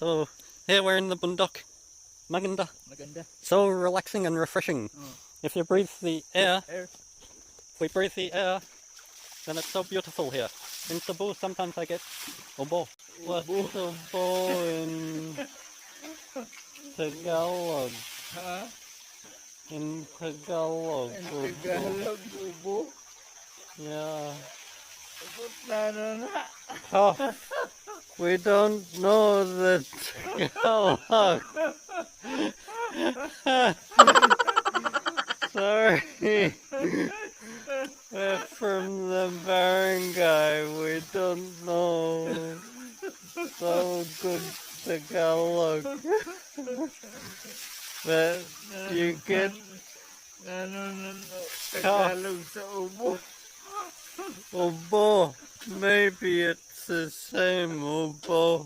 So here we're in the boondock. Maganda. Maganda. So relaxing and refreshing. If you breathe the air, if we breathe the air, then it's so beautiful here. In Cebu, sometimes I get obo. What's obo in Tagalog? Huh? In Tagalog. In Tagalog, ubo. Yeah. Na. Oh, we don't know the Tagalog. Sorry. We're from the barangay. We don't know so good Tagalog. But you get No. Tagalog sa ubo. obo. Maybe it's the same obo.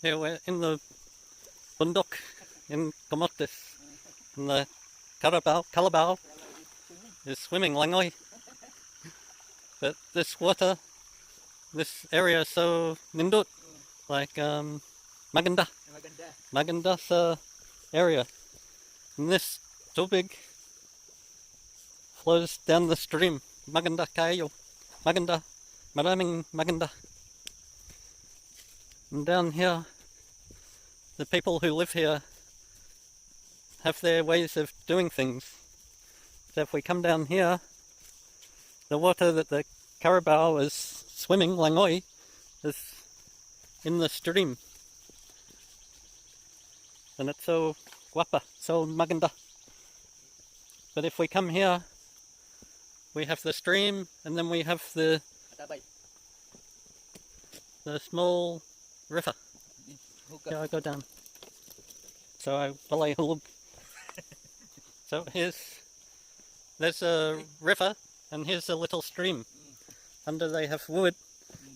Here we're in the boondok in Camotes, in the Carabao is swimming langoy. But this water, this area is so nindut, like maganda sa area. And this tubig flows down the stream. Maganda kayo. Maganda. Maraming maganda. And down here, the people who live here have their ways of doing things. So if we come down here, the water that the Carabao is swimming, langoy, is in the stream. And it's so guapa, so maganda. But if we come here, we have the stream, and then we have the small river. Yeah, I go down. So I balay hulog. So there's a river, and here's a little stream. Under they have wood,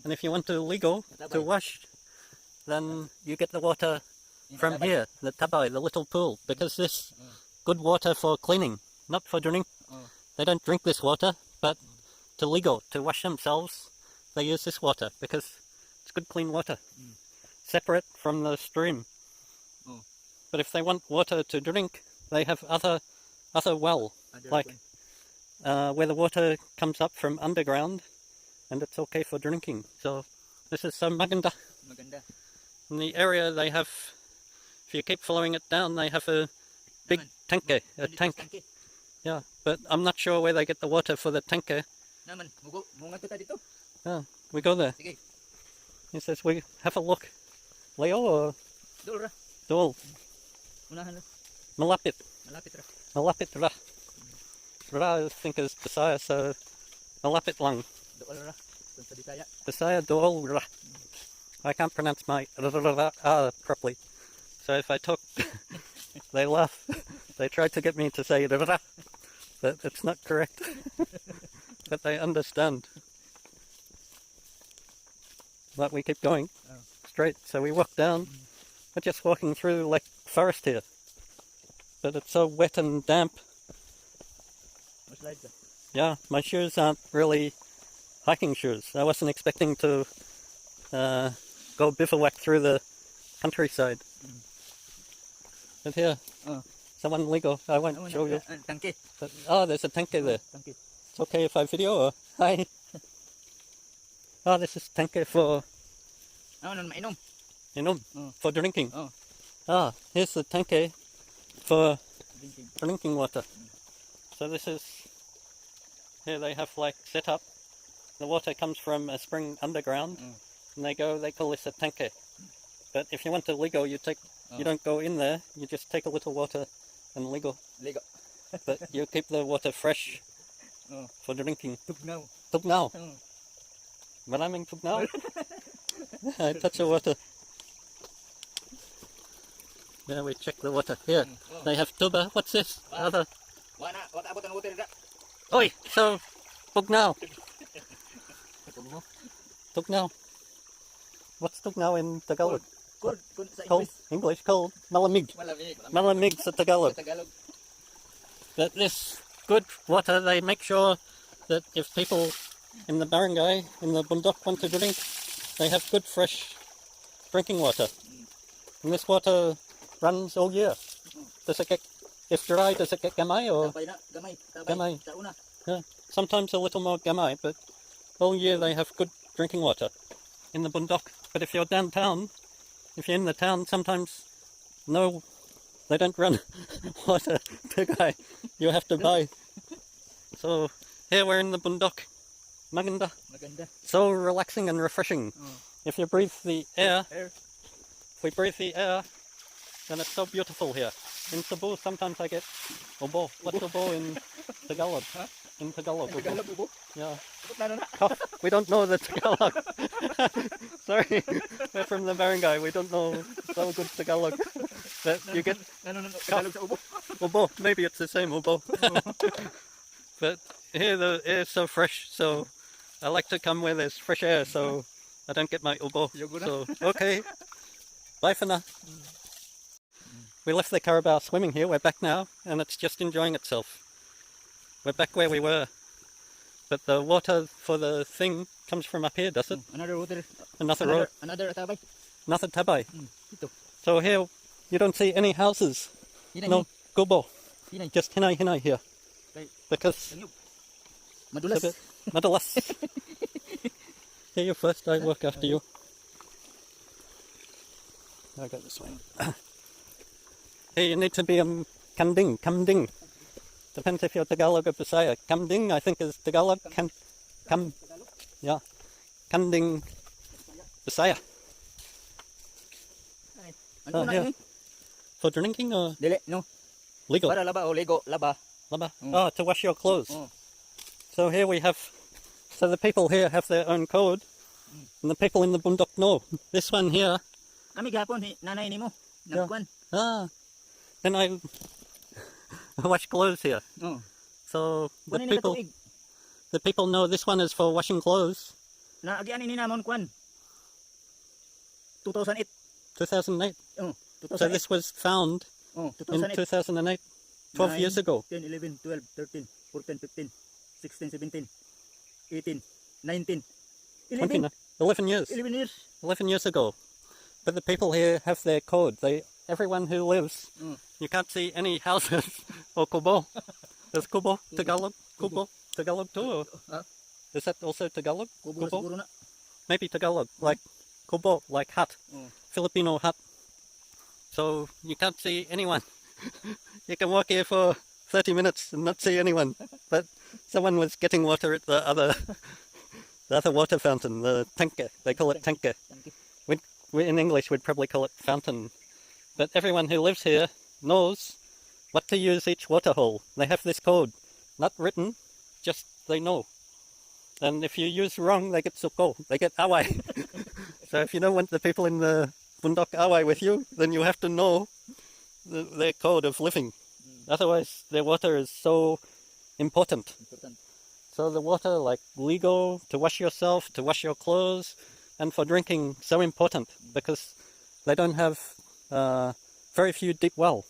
and if you want to ligo, to wash, then you get the water from here, the tabay, the little pool, because this good water for cleaning, not for drink. They don't drink this water, but to ligo, to wash themselves, they use this water because it's good clean water, separate from the stream. But if they want water to drink, they have other well, like where the water comes up from underground, and it's okay for drinking. So this is so maganda. In the area they have, if you keep following it down, they have a big tank. Yeah, but I'm not sure where they get the water for the tanke. Yeah, we go there. He says we have a look. Leo or Dol? Malapit. Malapit ra. Ra I think is Bisaya, so malapit lang. Bisaya Dol ra. I can't pronounce my properly. So if I talk, they laugh. They try to get me to say ra, but it's not correct. But they understand. But we keep going straight. So we walk down. We're just walking through like forest here. But it's so wet and damp. Yeah, my shoes aren't really hiking shoes. I wasn't expecting to go bivouac through the countryside. But here, someone legal. I won't show you. But, there's a tanke there. It's okay if I video or hi. This is tanke for for drinking. Here's the tanke for drinking water. So this is, here they have like set up, the water comes from a spring underground, and they call this a tanke. But if you want to ligo, you don't go in there, you just take a little water and ligo. But you keep the water fresh for drinking. Tugnaw. Maraming tugnaw. I touch the water. Yeah, we check the water. Here, they have tuba. What's this? Oi, so, tugnaw. Tugnaw. What's tugnaw in Tagalog? Cold sa Cold. English, cold. Malamig. Malamig. Malamig sa Tagalog. Tagalog. But this good water, they make sure that if people in the barangay, in the bundok want to drink, they have good fresh drinking water. And this water runs all year. Does it get, if dry, does it get gamay or? Gamay. Yeah. Sometimes a little more gamay, but all year they have good drinking water in the bundok. But if you're downtown, if you're in the town, sometimes no, they don't run water to guy. You have to buy. So here we're in the bundok. Maganda. So relaxing and refreshing. If you breathe the air, if we breathe the air, then it's so beautiful here. In Cebu, sometimes I get ubo. What's ubo in Tagalog? In Tagalog, ubo. Yeah. Oh, we don't know the Tagalog. Sorry, we're from the barangay. We don't know so good Tagalog. But you get ubo. Maybe it's the same ubo. But here the air is so fresh, so I like to come where there's fresh air, so I don't get my ubo. So okay, bye for now. We left the Carabao swimming here. We're back now, and it's just enjoying itself. We're back where we were, but the water for the thing comes from up here, does it? Another water. Another road. Another tabay. Another tabay. So here you don't see any houses. No gubo. Just hinay here. Because Madulas. Madulas. Here you first, I work after you. I'll go this way. Here you need to be kamding. Depends if you're Tagalog or Bisaya. Kamding, I think, is Tagalog. Yeah. Kamding Bisaya. Here. For drinking or? Dili, no. Legal. Para laba o lego, laba. Laba. Oh, to wash your clothes. So here we have, so the people here have their own code, and the people in the bundok know. This one here. Kami gapon, nanay ni mo. Nagkuan. Ah. Then I wash clothes here. So the people know this one is for washing clothes. Na agian ni namon kwan. 2008. 2008. So this was found in 2008. 12 years ago. 10, 11, 12, 13, 14, 15, 16, 17, 18, 19, 11 years. 11 years. 11 years ago. But the people here have their code. Everyone who lives, you can't see any houses or kubo. There's kubo, Tagalog, kubo, Tagalog too? Or is that also Tagalog? Kubo? Maybe Tagalog, like kubo, like hut, Filipino hut. So you can't see anyone. You can walk here for 30 minutes and not see anyone. But someone was getting water at the other water fountain, the tanke. They call it tanke. In English, we'd probably call it fountain. But everyone who lives here knows what to use each water hole. They have this code. Not written, just they know. And if you use wrong, they get suko. They get away. So if you don't want the people in the bundok away with you, then you have to know their code of living. Otherwise, their water is so important. So the water, like legal, to wash yourself, to wash your clothes, and for drinking, so important because they don't have very few deep well.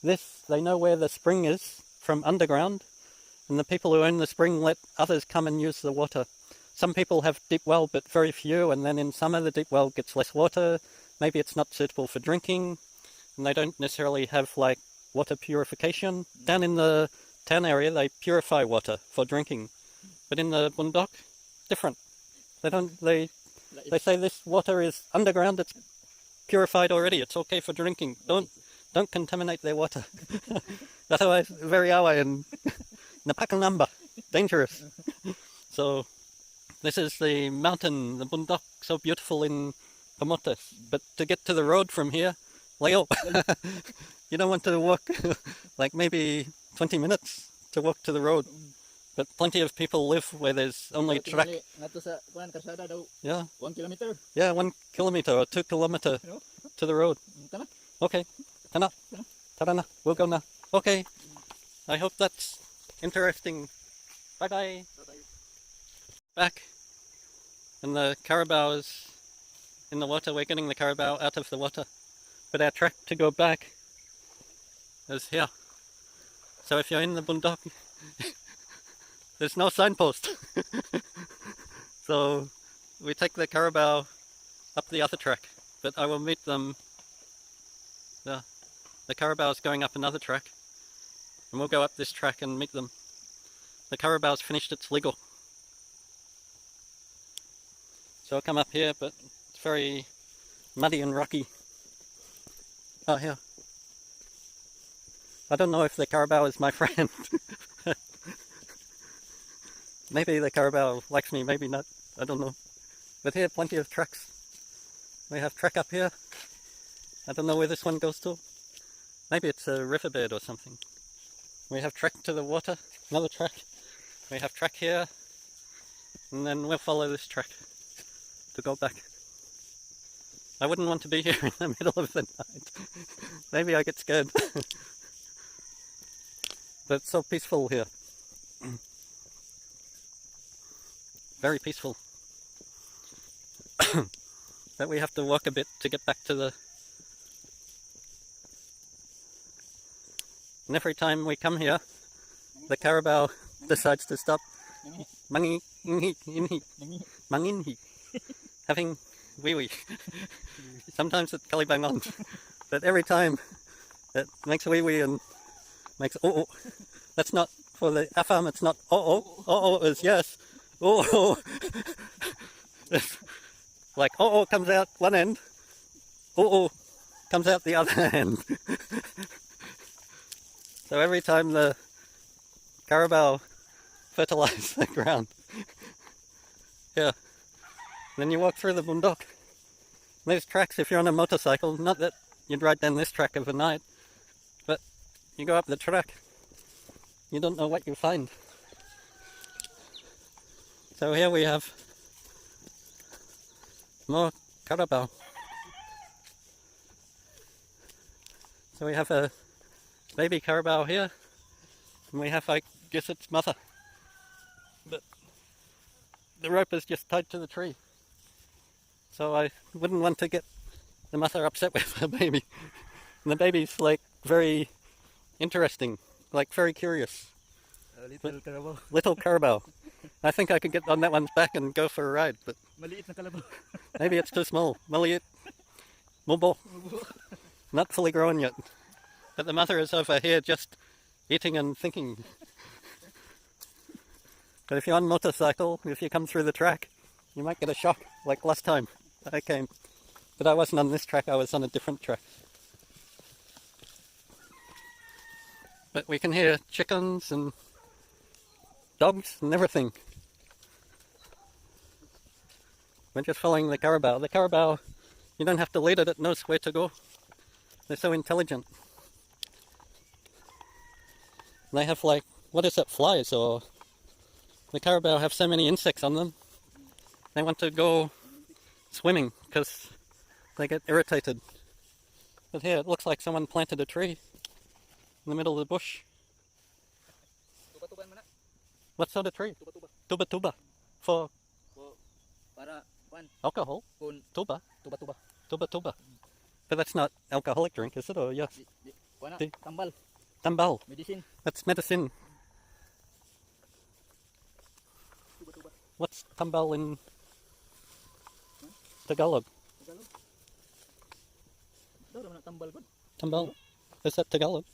They know where the spring is from underground, and the people who own the spring let others come and use the water. Some people have deep well, but very few, and then in summer the deep well gets less water. Maybe it's not suitable for drinking, and they don't necessarily have like water purification. Down in the town area, they purify water for drinking, but in the bundok, different. They say this water is underground. It's purified already. It's okay for drinking. Don't contaminate their water. Otherwise, very away and napakalamba, dangerous. So this is the mountain, the bundok, so beautiful in Camotes. But to get to the road from here, layo. You don't want to walk like maybe 20 minutes to walk to the road. But plenty of people live where there's only track. Yeah. 1 kilometer. Yeah, 1 kilometer or 2 kilometer to the road. Okay. Tana. Tarana. We'll go now. Okay. I hope that's interesting. Bye-bye. Back. and the Carabao is in the water. We're getting the Carabao out of the water, but our track to go back is here. So if you're in the boondock, there's no signpost. So we take the Carabao up the other track, but I will meet them. The Carabao is going up another track, and we'll go up this track and meet them. The Carabao's finished its legal. So I'll come up here, but it's very muddy and rocky. Oh, here. I don't know if the Carabao is my friend. Maybe the Carabao likes me, maybe not. I don't know. But here, plenty of tracks. We have track up here. I don't know where this one goes to. Maybe it's a riverbed or something. We have track to the water, another track. We have track here, and then we'll follow this track to go back. I wouldn't want to be here in the middle of the night. Maybe I get scared. But it's so peaceful here. Very peaceful. That we have to walk a bit to get back to the... And every time we come here, the Carabao decides to stop manginhi, having wee-wee. Sometimes it's kalibangon, but every time it makes wee-wee and makes oh. That's not for the Afam, it's not oh is yes, oh. It's like oh comes out one end, oh comes out the other end. So every time the Carabao fertilize the ground, yeah, then you walk through the boondock. There's tracks if you're on a motorcycle, not that you'd ride down this track overnight, but you go up the track, you don't know what you find. So here we have more Carabao. So we have a baby Carabao here, and we have, I guess its mother. But the rope is just tied to the tree. So I wouldn't want to get the mother upset with her baby. And the baby's like very interesting, like very curious. Little Carabao. Little Carabao. I think I could get on that one's back and go for a ride, but Maliit na kalabaw. maybe it's too small. Maliit. Mubo. Not fully grown yet. But the mother is over here just eating and thinking. But if you're on a motorcycle, if you come through the track, you might get a shock, like last time I came. But I wasn't on this track, I was on a different track. But we can hear chickens and dogs and everything. We're just following the Carabao. The Carabao, you don't have to lead it, it knows where to go. They're so intelligent. They have like, what is it, flies, or the Carabao have so many insects on them. They want to go swimming because they get irritated. But here it looks like someone planted a tree in the middle of the bush. What sort of tree? Tuba tuba. For Para alcohol? kun Tuba? tuba. Tuba tuba. But that's not alcoholic drink, is it? Or yes? Tambal. Tambal. Medicine. That's medicine. What's tambal in Tagalog? Tambal. Is that Tagalog?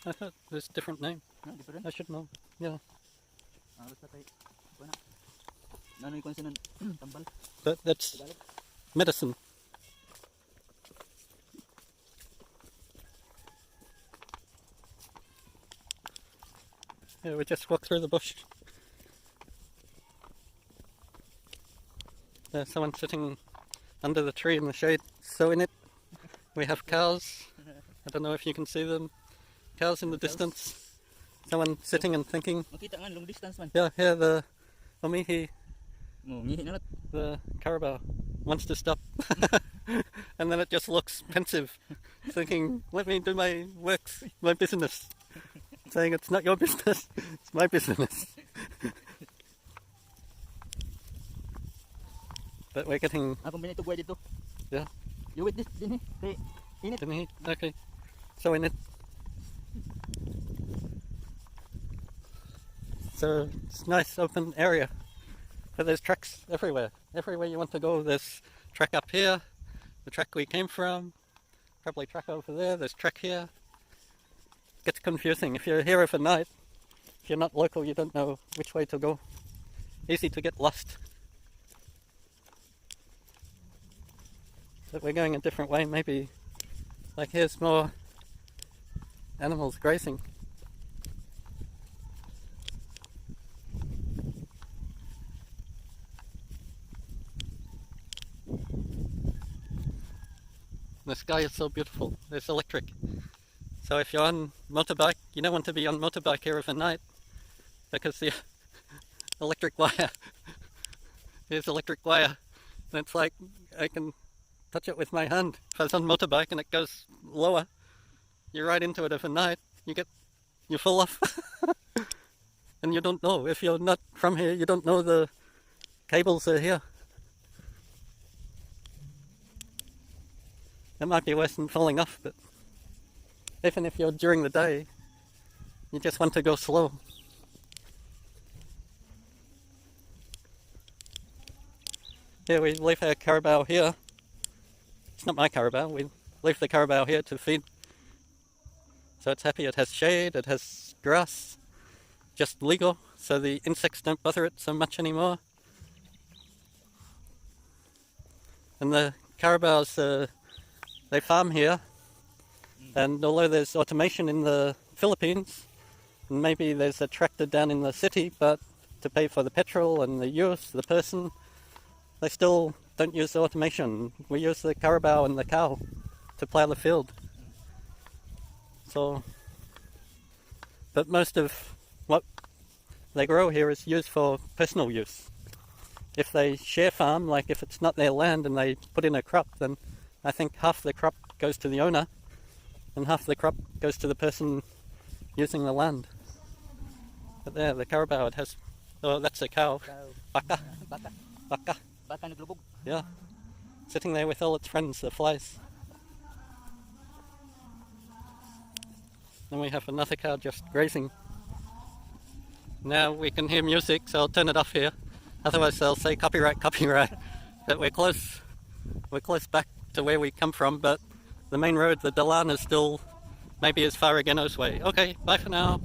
I thought there's a different name. I should know. Yeah. But that's medicine. Yeah, we just walk through the bush. There's someone sitting under the tree in the shade. So in it, we have cows. I don't know if you can see them. Cows in the distance. Someone sitting and thinking. Makita nga long distance man. Yeah, here the umihi, Ngihi na the Carabao, wants to stop. And then it just looks pensive, thinking, let me do my works, my business. Saying it's not your business, it's my business. but we're getting... Akong binitugway dito. Yeah. You with this, din eh. Init. Okay. So in it. So it's a nice open area. But there's tracks everywhere. Everywhere you want to go, there's track up here, the track we came from, probably track over there, there's track here. Gets confusing. If you're here overnight, if you're not local, you don't know which way to go. Easy to get lost. But we're going a different way, maybe. Like here's more animals grazing. The sky is so beautiful. It's electric. So if you're on motorbike, you don't want to be on motorbike here overnight because the electric wire. Here's electric wire. And it's like I can touch it with my hand. If I was on motorbike and it goes lower, you're right into it overnight. You fall off. And you don't know. If you're not from here, you don't know the cables are here. It might be worse than falling off, but even if you're during the day, you just want to go slow. Here we leave our Carabao here. It's not my Carabao, we leave the Carabao here to feed. So it's happy, it has shade, it has grass, just legal, so the insects don't bother it so much anymore. And the Carabaos, they farm here, and although there's automation in the Philippines, and maybe there's a tractor down in the city, but to pay for the petrol and the use, the person, they still don't use the automation. We use the Carabao and the cow to plough the field. So, but most of what they grow here is used for personal use. If they share farm, like if it's not their land and they put in a crop, then I think half the crop goes to the owner and half the crop goes to the person using the land. But there, the Carabao, it has, oh, that's a cow. Baka. Baka. Baka. Baka naglubog. Yeah. Sitting there with all its friends, the flies. Then we have another cow just grazing. Now we can hear music, so I'll turn it off here. Otherwise they'll say copyright, copyright. But we're close back to where we come from, but the main road, the Dalan, is still maybe as far Ageno's way. Okay, bye for now.